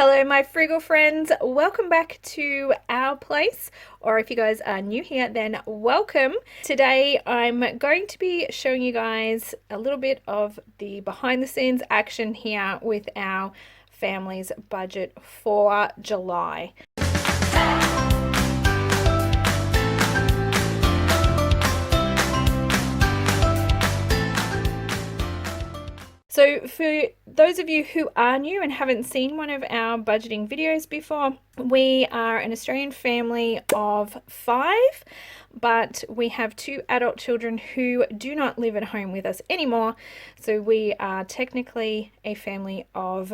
Hello, my Frugal friends. Welcome back to our place, or if you guys are new here, then welcome. Today, I'm going to be showing you guys a little bit of the behind the scenes action here with our family's budget for July. So for those of you who are new and haven't seen one of our budgeting videos before, we are an Australian family of 5, but we have 2 adult children who do not live at home with us anymore. So we are technically a family of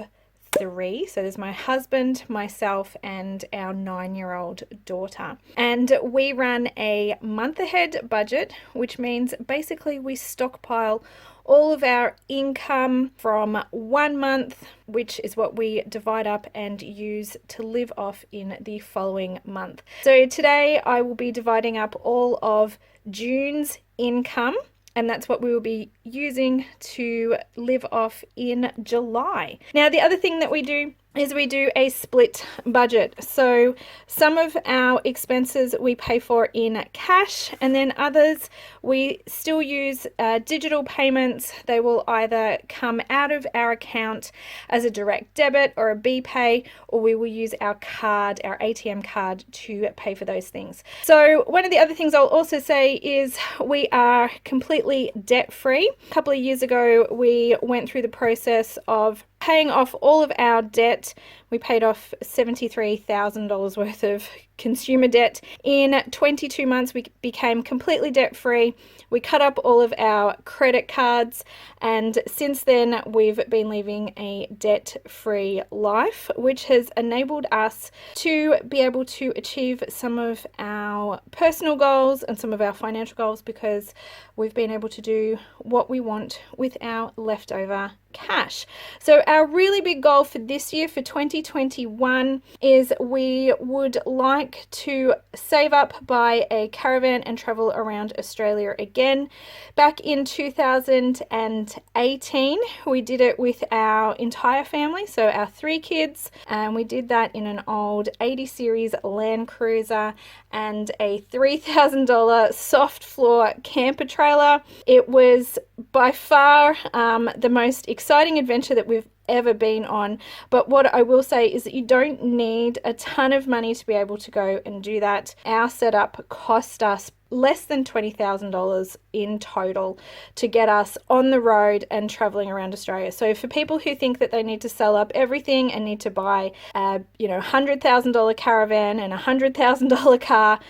3. So there's my husband, myself, and our 9-year-old daughter. And we run a month ahead budget, which means basically we stockpile all of our income from 1 month, which is what we divide up and use to live off in the following month. So today I will be dividing up all of June's income, and that's what we will be using to live off in July. Now, the other thing that we do is we do a split budget. So some of our expenses we pay for in cash, and then others we still use digital payments. They will either come out of our account as a direct debit or a BPay, or we will use our card, our ATM card, to pay for those things. So one of the other things I'll also say is we are completely debt free. A couple of years ago, we went through the process of paying off all of our debt. We paid off $73,000 worth of consumer debt. In 22 months, we became completely debt free. We cut up all of our credit cards, and since then we've been living a debt-free life, which has enabled us to be able to achieve some of our personal goals and some of our financial goals, because we've been able to do what we want with our leftover cash. So our really big goal for this year, for 2021, is we would like to save up, buy a caravan and travel around Australia again. Back in 2018, we did it with our entire family, so our 3 kids, and we did that in an old 80 series Land Cruiser and a $3,000 soft floor camper trailer. It was by far the most exciting adventure that we've ever been on, but what I will say is that you don't need a ton of money to be able to go and do that. Our setup cost us less than $20,000 in total to get us on the road and traveling around Australia. So for people who think that they need to sell up everything and need to buy a $100,000 caravan and a $100,000 car,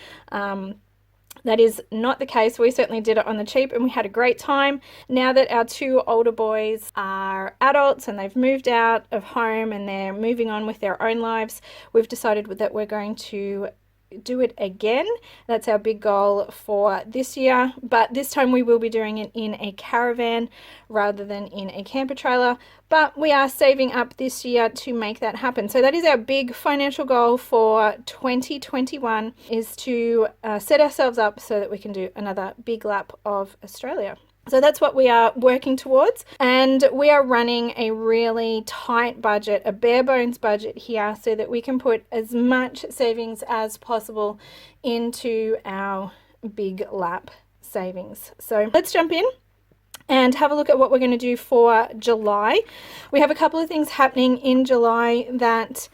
that is not the case. We certainly did it on the cheap and we had a great time. Now that our 2 older boys are adults and they've moved out of home and they're moving on with their own lives, we've decided that we're going to do it again. That's our big goal for this year, but this time we will be doing it in a caravan rather than in a camper trailer, but we are saving up this year to make that happen. So that is our big financial goal for 2021, is to set ourselves up so that we can do another big lap of Australia. So that's what we are working towards, and we are running a really tight budget, a bare bones budget here, so that we can put as much savings as possible into our big lap savings. So let's jump in and have a look at what we're going to do for July. We have a couple of things happening in July that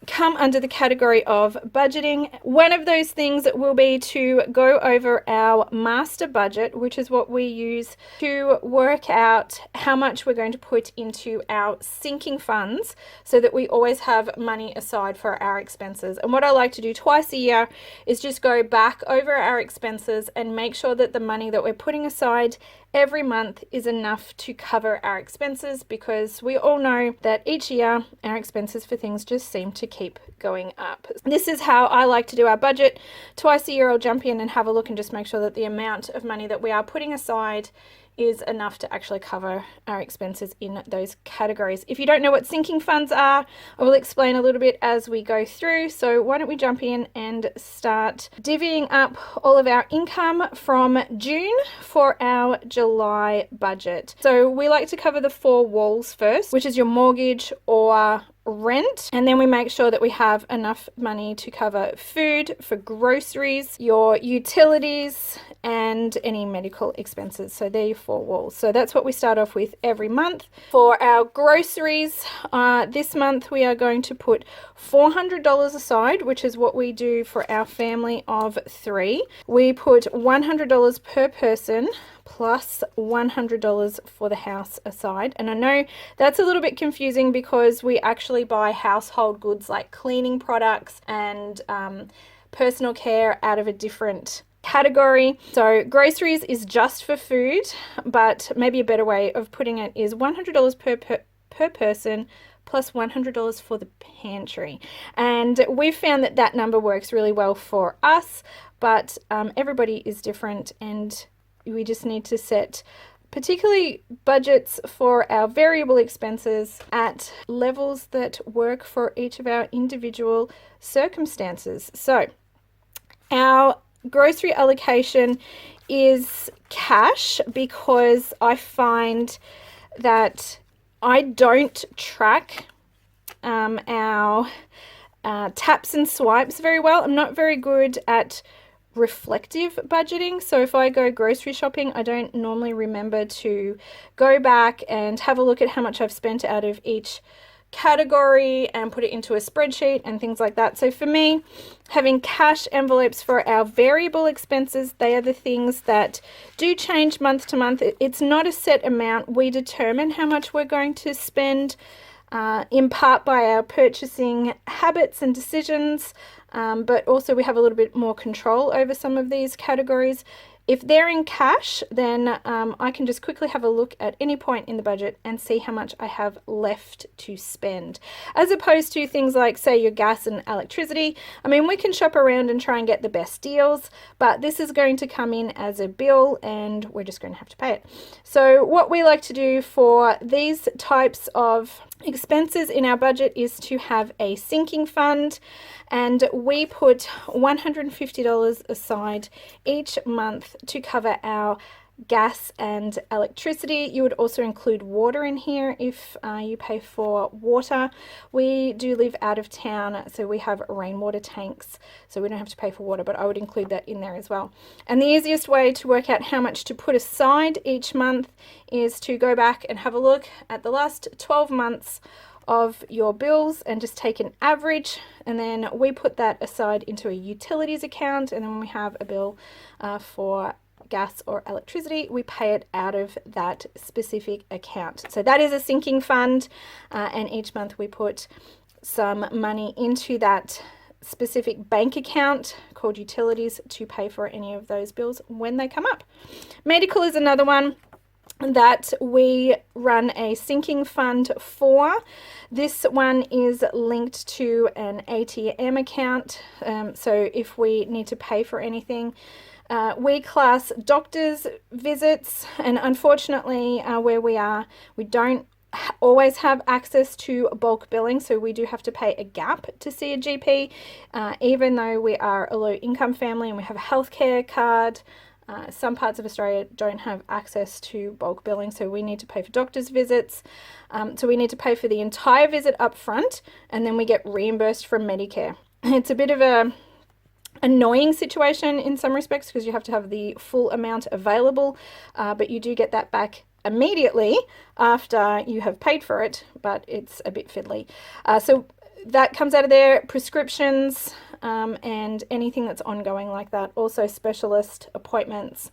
come under the category of budgeting. One of those things will be to go over our master budget, which is what we use to work out how much we're going to put into our sinking funds so that we always have money aside for our expenses. And what I like to do twice a year is just go back over our expenses and make sure that the money that we're putting aside every month is enough to cover our expenses, because we all know that each year our expenses for things just seem to keep going up. This is how I like to do our budget. Twice a year I'll jump in and have a look and just make sure that the amount of money that we are putting aside is enough to actually cover our expenses in those categories. If you don't know what sinking funds are, I will explain a little bit as we go through. So why don't we jump in and start divvying up all of our income from June for our July budget. So we like to cover the 4 walls first, which is your mortgage or rent, and then we make sure that we have enough money to cover food, for groceries, your utilities, and any medical expenses. So they're your four walls. So that's what we start off with every month. For our groceries, this month we are going to put $400 aside, which is what we do for our family of 3. We put $100 per person plus $100 for the house aside. And I know that's a little bit confusing because we actually buy household goods like cleaning products and personal care out of a different category. So groceries is just for food, but maybe a better way of putting it is $100 per person plus $100 for the pantry. And we've found that that number works really well for us, but everybody is different, and we just need to set particularly budgets for our variable expenses at levels that work for each of our individual circumstances. So our grocery allocation is cash because I find that I don't track our taps and swipes very well. I'm not very good at reflective budgeting. So if I go grocery shopping, I don't normally remember to go back and have a look at how much I've spent out of each category and put it into a spreadsheet and things like that. So for me, having cash envelopes for our variable expenses, they are the things that do change month to month. It's not a set amount. We determine how much we're going to spend in part by our purchasing habits and decisions, but also we have a little bit more control over some of these categories. If they're in cash, then I can just quickly have a look at any point in the budget and see how much I have left to spend. As opposed to things like, say, your gas and electricity. I mean, we can shop around and try and get the best deals, but this is going to come in as a bill and we're just going to have to pay it. So what we like to do for these types of expenses in our budget is to have a sinking fund, and we put $150 aside each month to cover our gas and electricity. You would also include water in here if you pay for water. We do live out of town, so we have rainwater tanks, so we don't have to pay for water, but I would include that in there as well. And the easiest way to work out how much to put aside each month is to go back and have a look at the last 12 months of your bills and just take an average, and then we put that aside into a utilities account, and then when we have a bill for gas or electricity, we pay it out of that specific account. So that is a sinking fund, and each month we put some money into that specific bank account called utilities to pay for any of those bills when they come up. Medical is another one that we run a sinking fund for. This one is linked to an ATM account, so if we need to pay for anything, we class doctor's visits, and unfortunately where we are, we don't always have access to bulk billing, so we do have to pay a gap to see a GP, even though we are a low income family and we have a healthcare card. Some parts of Australia don't have access to bulk billing, so we need to pay for doctor's visits. So we need to pay for the entire visit up front, and then we get reimbursed from Medicare. It's a bit of a annoying situation in some respects because you have to have the full amount available, but you do get that back immediately after you have paid for it, but it's a bit fiddly. So that comes out of there. Prescriptions and anything that's ongoing like that. Also specialist appointments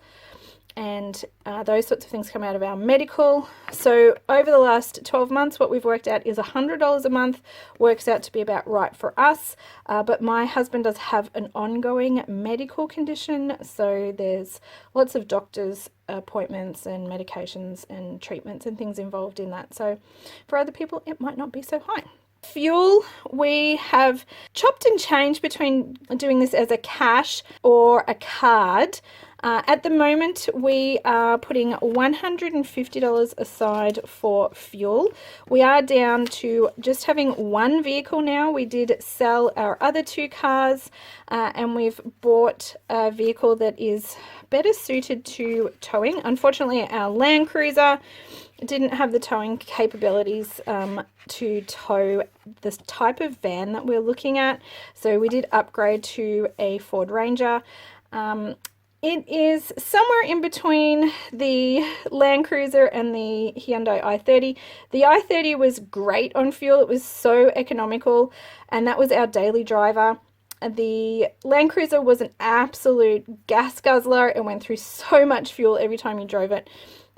and those sorts of things come out of our medical. So over the last 12 months, what we've worked out is $100 a month works out to be about right for us. But my husband does have an ongoing medical condition, so there's lots of doctor's appointments and medications and treatments and things involved in that. So for other people, it might not be so high. Fuel, we have chopped and changed between doing this as a cash or a card. At the moment, we are putting $150 aside for fuel. We are down to just having one vehicle now. We did sell our other two cars, and we've bought a vehicle that is better suited to towing. Unfortunately, our Land Cruiser didn't have the towing capabilities to tow this type of van that we're looking at. So we did upgrade to a Ford Ranger. It is somewhere in between the Land Cruiser and the Hyundai i30. The i30 was great on fuel. It was so economical, and that was our daily driver. The Land Cruiser was an absolute gas guzzler. It went through so much fuel every time you drove it.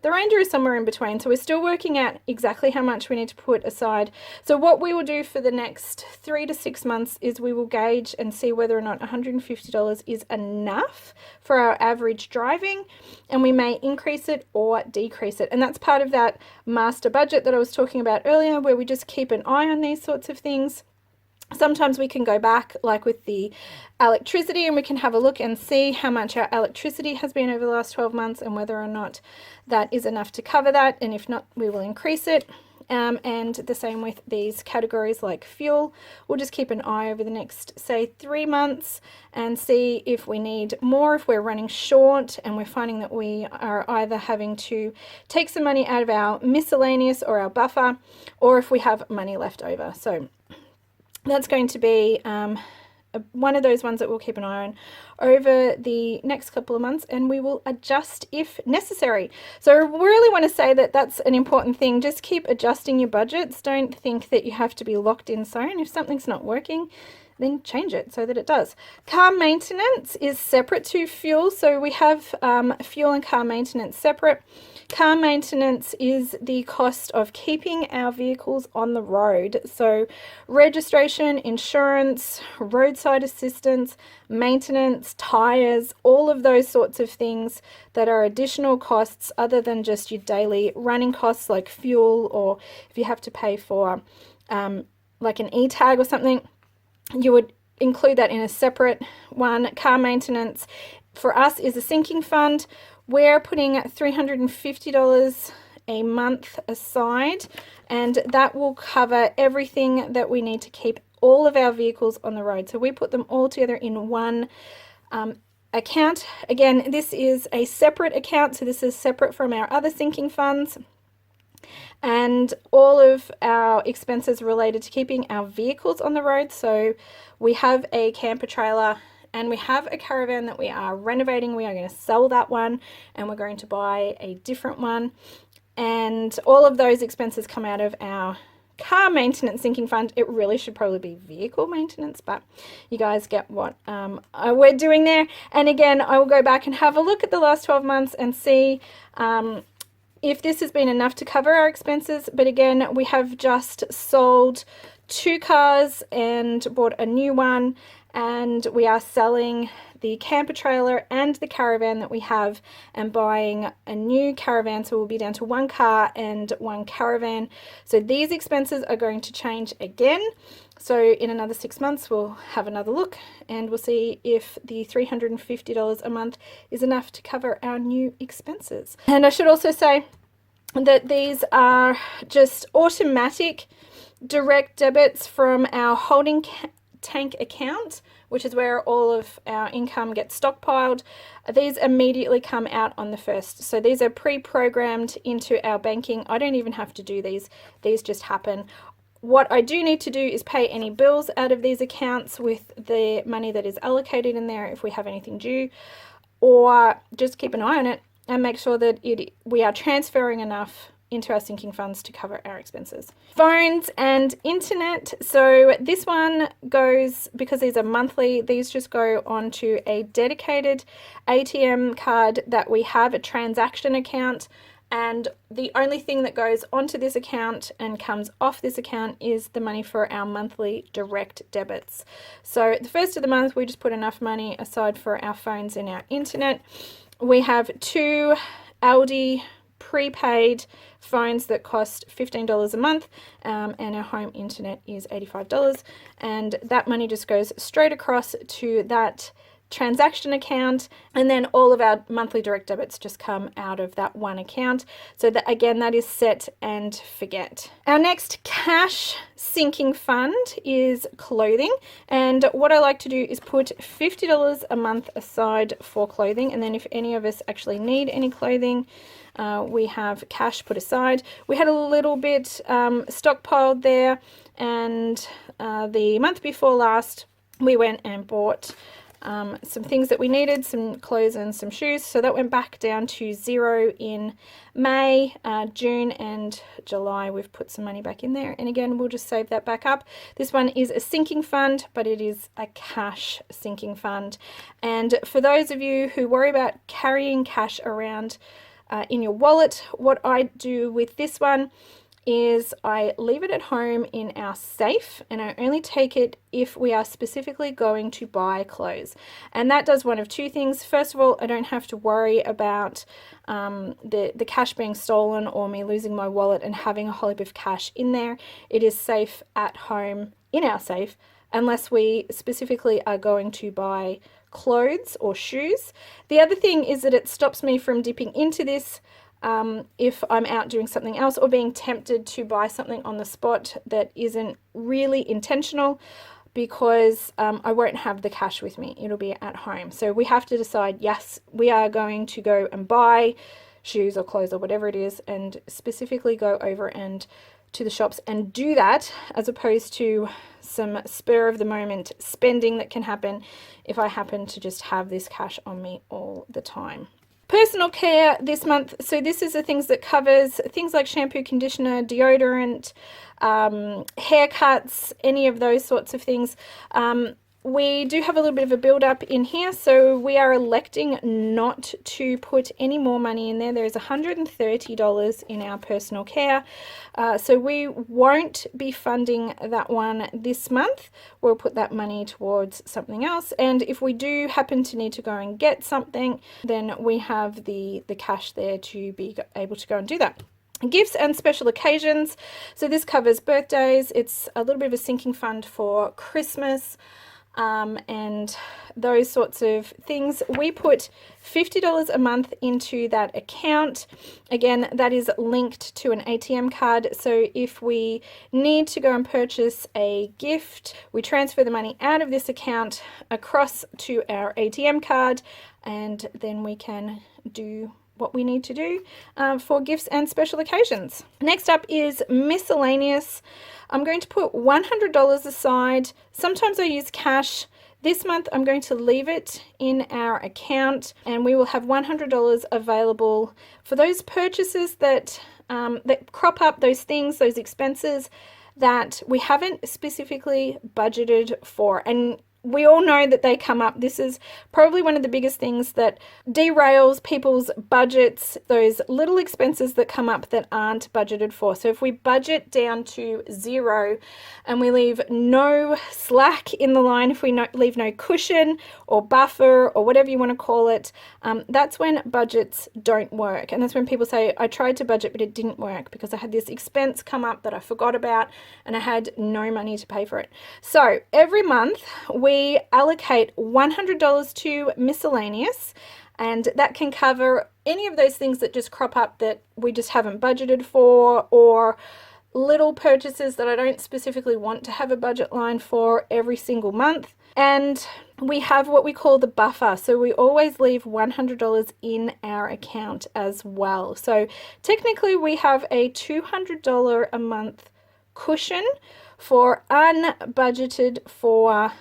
The Ranger is somewhere in between, so we're still working out exactly how much we need to put aside. So what we will do for the next 3 to 6 months is we will gauge and see whether or not $150 is enough for our average driving, and we may increase it or decrease it. And that's part of that master budget that I was talking about earlier, where we just keep an eye on these sorts of things. Sometimes we can go back, like with the electricity, and we can have a look and see how much our electricity has been over the last 12 months and whether or not that is enough to cover that. And if not, we will increase it. And the same with these categories like fuel. We'll just keep an eye over the next, say, 3 months and see if we need more, if we're running short and we're finding that we are either having to take some money out of our miscellaneous or our buffer, or if we have money left over. So that's going to be one of those ones that we'll keep an eye on over the next couple of months, and we will adjust if necessary. So I really want to say that that's an important thing. Just keep adjusting your budgets. Don't think that you have to be locked in zone. If something's not working, then change it so that it does. Car maintenance is separate to fuel. So we have fuel and car maintenance separate. Car maintenance is the cost of keeping our vehicles on the road. So registration, insurance, roadside assistance, maintenance, tires, all of those sorts of things that are additional costs other than just your daily running costs like fuel, or if you have to pay for like an e-tag or something, you would include that in a separate one. Car maintenance for us is a sinking fund. We're putting $350 a month aside, and that will cover everything that we need to keep all of our vehicles on the road. So we put them all together in one account. Again, this is a separate account, so this is separate from our other sinking funds. And all of our expenses related to keeping our vehicles on the road. So we have a camper trailer and we have a caravan that we are renovating. We are going to sell that one and we're going to buy a different one. And all of those expenses come out of our car maintenance sinking fund. It really should probably be vehicle maintenance, but you guys get what we're doing there. And again, I will go back and have a look at the last 12 months and see if this has been enough to cover our expenses. But again, we have just sold 2 cars and bought a new one, and we are selling the camper trailer and the caravan that we have and buying a new caravan. So we'll be down to 1 car and 1 caravan. So these expenses are going to change again. So in another 6 months, we'll have another look and we'll see if the $350 a month is enough to cover our new expenses. And I should also say that these are just automatic direct debits from our holding tank account, which is where all of our income gets stockpiled. These immediately come out on the 1st. So these are pre-programmed into our banking. I don't even have to do these. These just happen. What I do need to do is pay any bills out of these accounts with the money that is allocated in there if we have anything due, or just keep an eye on it and make sure that we are transferring enough into our sinking funds to cover our expenses. Phones and internet. So this one goes, because these are monthly, these just go onto a dedicated ATM card that we have, a transaction account. And the only thing that goes onto this account and comes off this account is the money for our monthly direct debits. So the first of the month, we just put enough money aside for our phones and our internet. We have 2 Aldi prepaid phones that cost $15 a month, and our home internet is $85, and that money just goes straight across to that transaction account, and then all of our monthly direct debits just come out of that one account. So that, again, that is set and forget. Our next cash sinking fund is clothing, and what I like to do is put $50 a month aside for clothing, and then if any of us actually need any clothing, we have cash put aside. We had a little bit stockpiled there, and the month before last we went and bought some things that we needed, some clothes and some shoes, so that went back down to 0 in May. June and July we've put some money back in there, and again we'll just save that back up. This one is a sinking fund, but it is a cash sinking fund. And for those of you who worry about carrying cash around in your wallet, what I do with this one is I leave it at home in our safe, and I only take it if we are specifically going to buy clothes. And that does one of two things. First of all, I don't have to worry about the cash being stolen or me losing my wallet and having a whole heap of cash in there. It is safe at home in our safe unless we specifically are going to buy clothes or shoes. The other thing is that it stops me from dipping into this if I'm out doing something else or being tempted to buy something on the spot that isn't really intentional, because I won't have the cash with me. It'll be at home. So we have to decide, yes, we are going to go and buy shoes or clothes or whatever it is, and specifically go over and to the shops and do that, as opposed to some spur of the moment spending that can happen if I happen to just have this cash on me all the time. Personal care this month. So this is the things that covers things like shampoo, conditioner, deodorant, haircuts, any of those sorts of things. We do have a little bit of a build up in here, so we are electing not to put any more money in there. There's $130 in our personal care, so we won't be funding that one this month. We'll put that money towards something else, and if we do happen to need to go and get something, then we have the cash there to be able to go and do that. Gifts and special occasions. So this covers birthdays. It's a little bit of a sinking fund for Christmas, and those sorts of things. We put $50 a month into that account. Again, that is linked to an ATM card. So if we need to go and purchase a gift, we transfer the money out of this account across to our ATM card, and then we can do what we need to do for gifts and special occasions. Next up is miscellaneous. I'm going to put $100 aside. Sometimes I use cash. This month I'm going to leave it in our account, and we will have $100 available for those purchases that crop up, those things, those expenses that we haven't specifically budgeted for. And we all know that they come up. This is probably one of the biggest things that derails people's budgets, those little expenses that come up that aren't budgeted for. So if we budget down to 0 and we leave no slack in the line, if we leave no cushion or buffer or whatever you want to call it, that's when budgets don't work. And that's when people say, I tried to budget, but it didn't work because I had this expense come up that I forgot about and I had no money to pay for it. So every month we allocate $100 to miscellaneous, and that can cover any of those things that just crop up that we just haven't budgeted for, or little purchases that I don't specifically want to have a budget line for every single month. And we have what we call the buffer. So we always leave $100 in our account as well. So technically we have a $200 a month cushion for unbudgeted for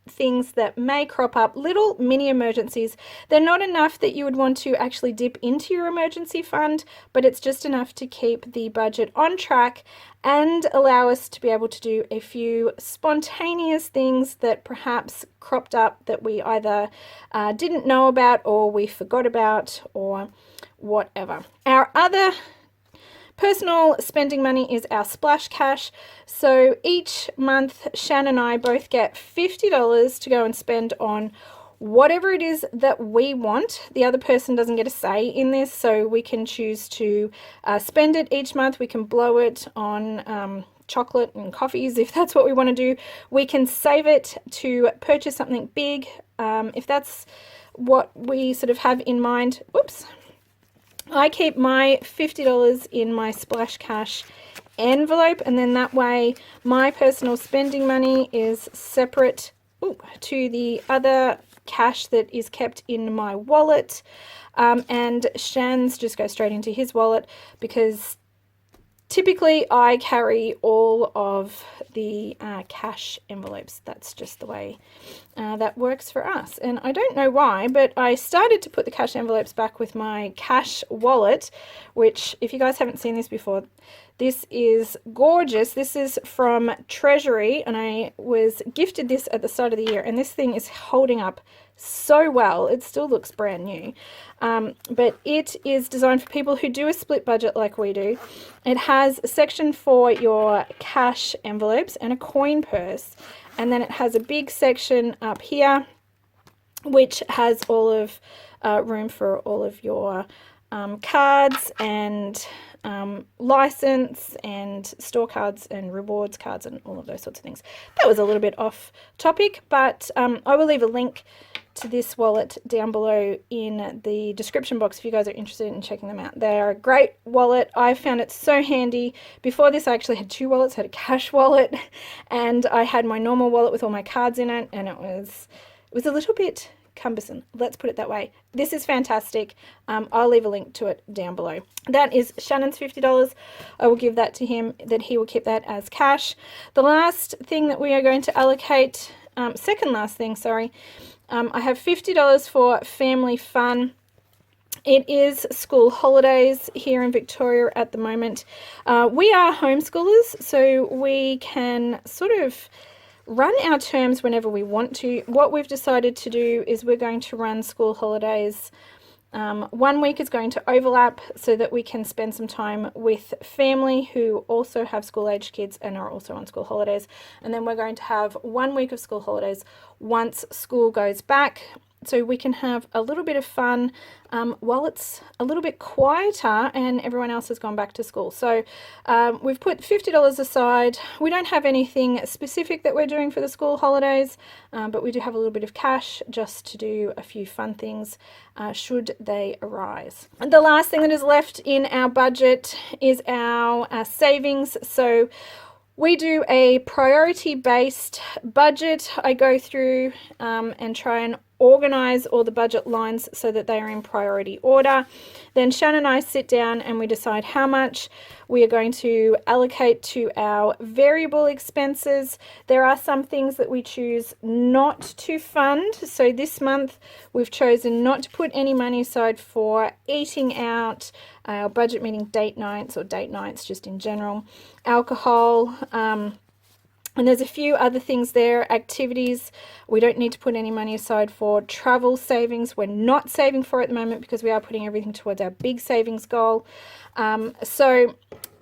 things that may crop up, little mini emergencies. They're not enough that you would want to actually dip into your emergency fund, but it's just enough to keep the budget on track and allow us to be able to do a few spontaneous things that perhaps cropped up that we either didn't know about or we forgot about or whatever. Our other personal spending money is our splash cash. So each month, Shan and I both get $50 to go and spend on whatever it is that we want. The other person doesn't get a say in this, so we can choose to spend it each month. We can blow it on chocolate and coffees, if that's what we want to do. We can save it to purchase something big, if that's what we sort of have in mind. Oops. I keep my $50 in my Splash Cash envelope, and then that way my personal spending money is separate to the other cash that is kept in my wallet, and Shan's just goes straight into his wallet, because typically I carry all of the cash envelopes. That's just the way that works for us. And I don't know why, but I started to put the cash envelopes back with my cash wallet, which, if you guys haven't seen this before, this is gorgeous. This is from Treasury, and I was gifted this at the start of the year, and this thing is holding up so well. It still looks brand new, but it is designed for people who do a split budget like we do. It has a section for your cash envelopes and a coin purse, and then it has a big section up here which has all of room for all of your cards and license and store cards and rewards cards and all of those sorts of things. That was a little bit off topic, but I will leave a link to this wallet down below in the description box if you guys are interested in checking them out. They're a great wallet. I found it so handy. Before this, I actually had two wallets. I had a cash wallet and I had my normal wallet with all my cards in it, and it was a little bit cumbersome, let's put it that way. This is fantastic. I'll leave a link to it down below. That is Shannon's $50. I will give that to him, that he will keep that as cash. The last thing that we are going to allocate, second last thing, sorry, I have $50 for family fun. It is school holidays here in Victoria at the moment. We are homeschoolers, so we can sort of run our terms whenever we want to. What we've decided to do is we're going to run school holidays. 1 week is going to overlap so that we can spend some time with family who also have school-aged kids and are also on school holidays. And then we're going to have 1 week of school holidays once school goes back, so we can have a little bit of fun while it's a little bit quieter and everyone else has gone back to school. So we've put $50 aside. We don't have anything specific that we're doing for the school holidays, but we do have a little bit of cash just to do a few fun things should they arise. And the last thing that is left in our budget is our savings. So we do a priority-based budget. I go through and try and organize all the budget lines so that they are in priority order. Then Shannon and I sit down and we decide how much we are going to allocate to our variable expenses. There are some things that we choose not to fund. So this month we've chosen not to put any money aside for eating out, our budget meeting date nights or date nights just in general, alcohol, and there's a few other things there. Activities, we don't need to put any money aside for. Travel savings, we're not saving for at the moment because we are putting everything towards our big savings goal. So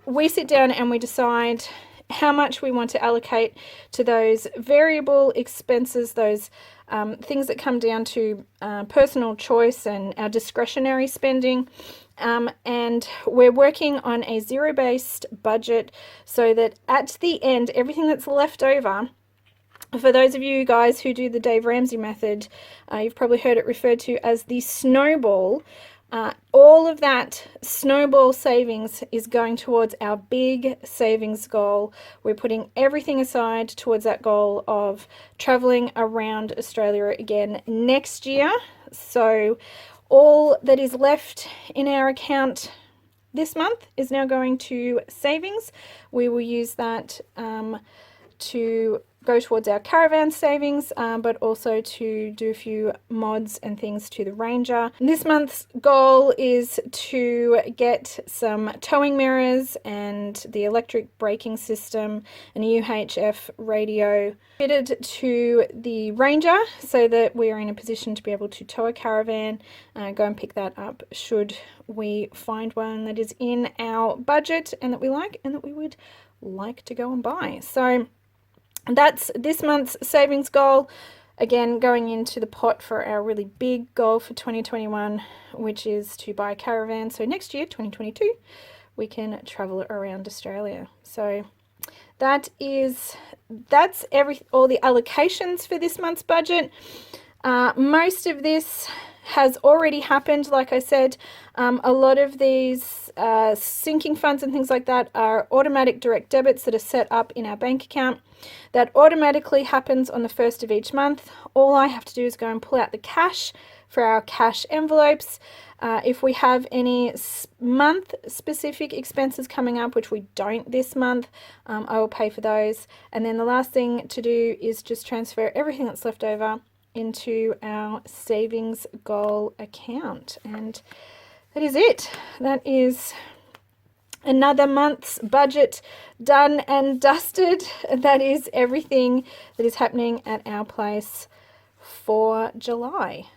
we sit down and we decide how much we want to allocate to those variable expenses, those things that come down to personal choice and our discretionary spending. And we're working on a zero-based budget so that at the end, everything that's left over, for those of you guys who do the Dave Ramsey method, you've probably heard it referred to as the snowball. All of that snowball savings is going towards our big savings goal. We're putting everything aside towards that goal of traveling around Australia again next year. So all that is left in our account this month is now going to savings. We will use that to go towards our caravan savings, but also to do a few mods and things to the Ranger. This month's goal is to get some towing mirrors and the electric braking system and a UHF radio fitted to the Ranger so that we are in a position to be able to tow a caravan, go and pick that up should we find one that is in our budget and that we like and that we would like to go and buy. So that's this month's savings goal. Again, going into the pot for our really big goal for 2021, which is to buy a caravan. So next year, 2022, we can travel around Australia. So that's all the allocations for this month's budget. Most of this has already happened. Like I said, a lot of these sinking funds and things like that are automatic direct debits that are set up in our bank account. That automatically happens on the 1st of each month. All I have to do is go and pull out the cash for our cash envelopes. If we have any month-specific expenses coming up, which we don't this month, I will pay for those. And then the last thing to do is just transfer everything that's left over into our savings goal account. And that is it. That is another month's budget done and dusted. That is everything that is happening at our place for July.